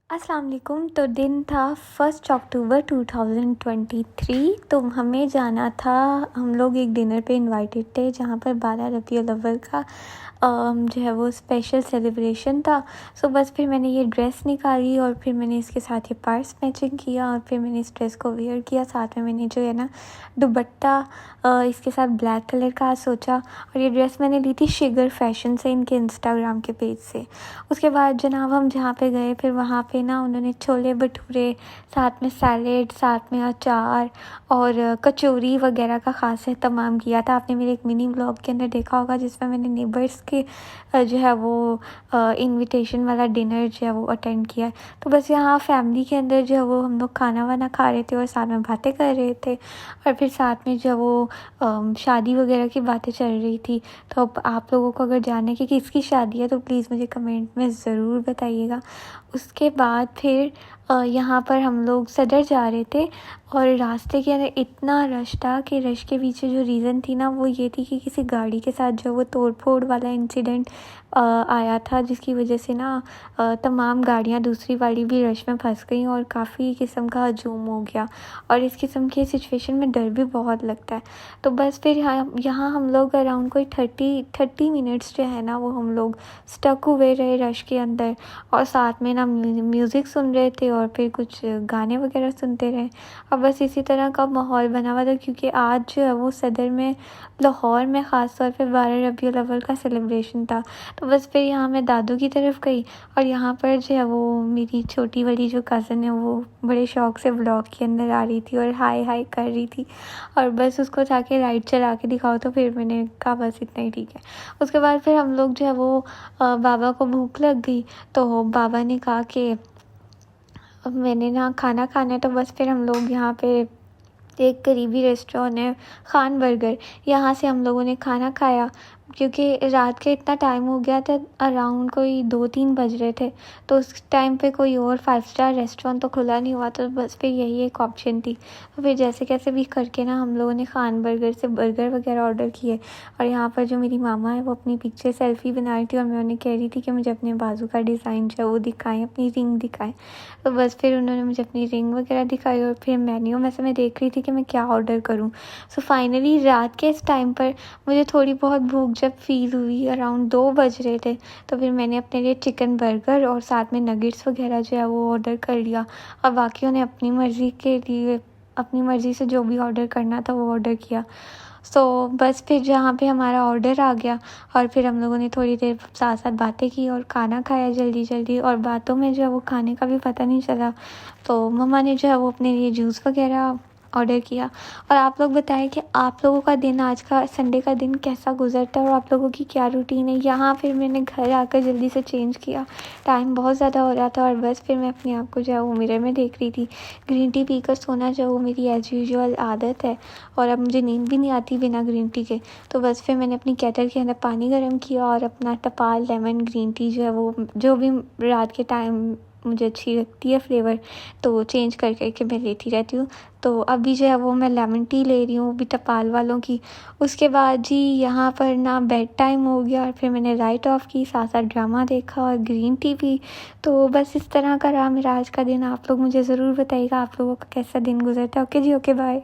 अस्सलाम वालेकुम। तो दिन था 1 अक्टूबर 2023। तो हमें जाना था, हम लोग एक डिनर पे इनवाइटेड थे जहाँ पर 12 रबीउल अव्वल का जो है वो स्पेशल सेलिब्रेशन था। सो बस फिर मैंने ये ड्रेस निकाली और फिर मैंने इसके साथ ये पर्स मैचिंग किया और फिर मैंने इस ड्रेस को वेयर किया। साथ में मैंने जो है ना दुपट्टा इसके साथ ब्लैक कलर का सोचा। और ये ड्रेस मैंने ली थी शिगर फैशन से, इनके इंस्टाग्राम के पेज से। उसके बाद जनाब हम जहाँ पे गए फिर वहाँ पे ना उन्होंने छोले भटूरे, साथ में सैलेड, साथ में अचार और कचौरी वगैरह का ख़ास एहतमाम किया था। आपने मेरे एक मिनी व्लॉग के अंदर देखा होगा जिसमें मैंने नेबर्स के जो है वो इनविटेशन वाला डिनर जो है वो अटेंड किया है। तो बस यहाँ फैमिली के अंदर जो है वो हम लोग खाना वाना खा रहे थे और साथ में बातें कर रहे थे और फिर साथ में जो है वो शादी वगैरह की बातें चल रही थी। तो अब आप लोगों को अगर जानने की किसकी शादी है तो प्लीज़ मुझे कमेंट में ज़रूर बताइएगा। उसके बाद फिर यहाँ पर हम लोग सदर जा रहे थे और रास्ते के अंदर इतना रश था कि रश के पीछे जो रीज़न थी ना वो ये थी कि किसी गाड़ी के साथ जो वो तोड़ फोड़ वाला इंसिडेंट आया था, जिसकी वजह से ना तमाम गाड़ियाँ दूसरी वाली भी रश में फंस गई और काफ़ी किस्म का हजूम हो गया। और इस किस्म की सिचुएशन में डर भी बहुत लगता है। तो बस फिर यहाँ हम लोग अराउंड कोई 30 मिनट्स जो है ना वो हम लोग स्टक हुए रहे रश के अंदर और साथ में ना म्यूज़िक सुन रहे थे और फिर कुछ गाने वगैरह सुनते रहे। और बस इसी तरह का माहौल बना हुआ था क्योंकि आज जो है वो सदर में, लाहौर में ख़ास तौर पे 12 रबीउल अव्वल का सेलिब्रेशन था। तो बस फिर यहाँ मैं दादू की तरफ गई और यहाँ पर जो है वो मेरी छोटी वाली जो कज़न है वो बड़े शौक़ से व्लॉग के अंदर आ रही थी और हाय हाय कर रही थी और बस उसको जाके लाइट चला के दिखाओ। तो फिर मैंने कहा बस इतना ही ठीक है। उसके बाद फिर हम लोग जो है वो बाबा को भूख लग गई तो बाबा ने कहा कि अब मैंने ना खाना खाना है। तो बस फिर हम लोग यहाँ पे एक करीबी रेस्टोरेंट है खान बर्गर, यहाँ से हम लोगों ने खाना खाया क्योंकि रात के इतना टाइम हो गया था, अराउंड कोई 2-3 बज रहे थे। तो उस टाइम पे कोई और 5 स्टार रेस्टोरेंट तो खुला नहीं हुआ, तो बस फिर यही एक ऑप्शन थी। तो फिर जैसे कैसे भी करके ना हम लोगों ने खान बर्गर से बर्गर वगैरह ऑर्डर किए। और यहाँ पर जो मेरी मामा है वो अपनी पीछे सेल्फ़ी बना रही थी और मैं उन्हें कह रही थी कि मुझे अपने बाजू का डिज़ाइन जो है वो दिखाएँ, अपनी रिंग दिखाएँ। तो बस फिर उन्होंने मुझे अपनी रिंग वगैरह दिखाई और फिर मेन्यू में से मैं देख रही थी कि मैं क्या ऑर्डर करूँ। सो फाइनली रात के इस टाइम पर मुझे थोड़ी बहुत भूख जब फ़ील हुई, अराउंड 2 बज रहे थे, तो फिर मैंने अपने लिए चिकन बर्गर और साथ में नगेट्स वगैरह जो है वो ऑर्डर कर लिया। और बाकियों ने अपनी मर्ज़ी से जो भी ऑर्डर करना था वो ऑर्डर किया। सो बस फिर जहाँ पे हमारा ऑर्डर आ गया और फिर हम लोगों ने थोड़ी देर साथ साथ बातें की और खाना खाया जल्दी जल्दी और बातों में जो है वो खाने का भी पता नहीं चला। तो मम्मा ने जो है वो अपने लिए जूस वगैरह ऑर्डर किया। और आप लोग बताएं कि आप लोगों का दिन, आज का संडे का दिन कैसा गुजरता है और आप लोगों की क्या रूटीन है। यहाँ फिर मैंने घर आकर जल्दी से चेंज किया, टाइम बहुत ज़्यादा हो रहा था और बस फिर मैं अपने आप को जो है वो मिरर में देख रही थी। ग्रीन टी पीकर सोना जो है वो मेरी एज़ यूजुअल आदत है और अब मुझे नींद भी नहीं आती बिना ग्रीन टी के। तो बस फिर मैंने अपनी केटल के अंदर पानी गर्म किया और अपना टपाल लेमन ग्रीन टी जो है वो जो भी रात के टाइम मुझे अच्छी लगती है फ्लेवर, तो चेंज कर कर के मैं लेती रहती हूँ। तो अभी जो है वो मैं लेमन टी ले रही हूँ, भी टपाल वालों की। उसके बाद जी यहाँ पर ना बेड टाइम हो गया और फिर मैंने लाइट ऑफ़ की, साथ साथ ड्रामा देखा और ग्रीन टी पी। तो बस इस तरह का रहा मेरा आज का दिन। आप लोग मुझे ज़रूर बताइएगा आप लोगों का कैसा दिन गुजरता है। ओके जी, ओके बाय।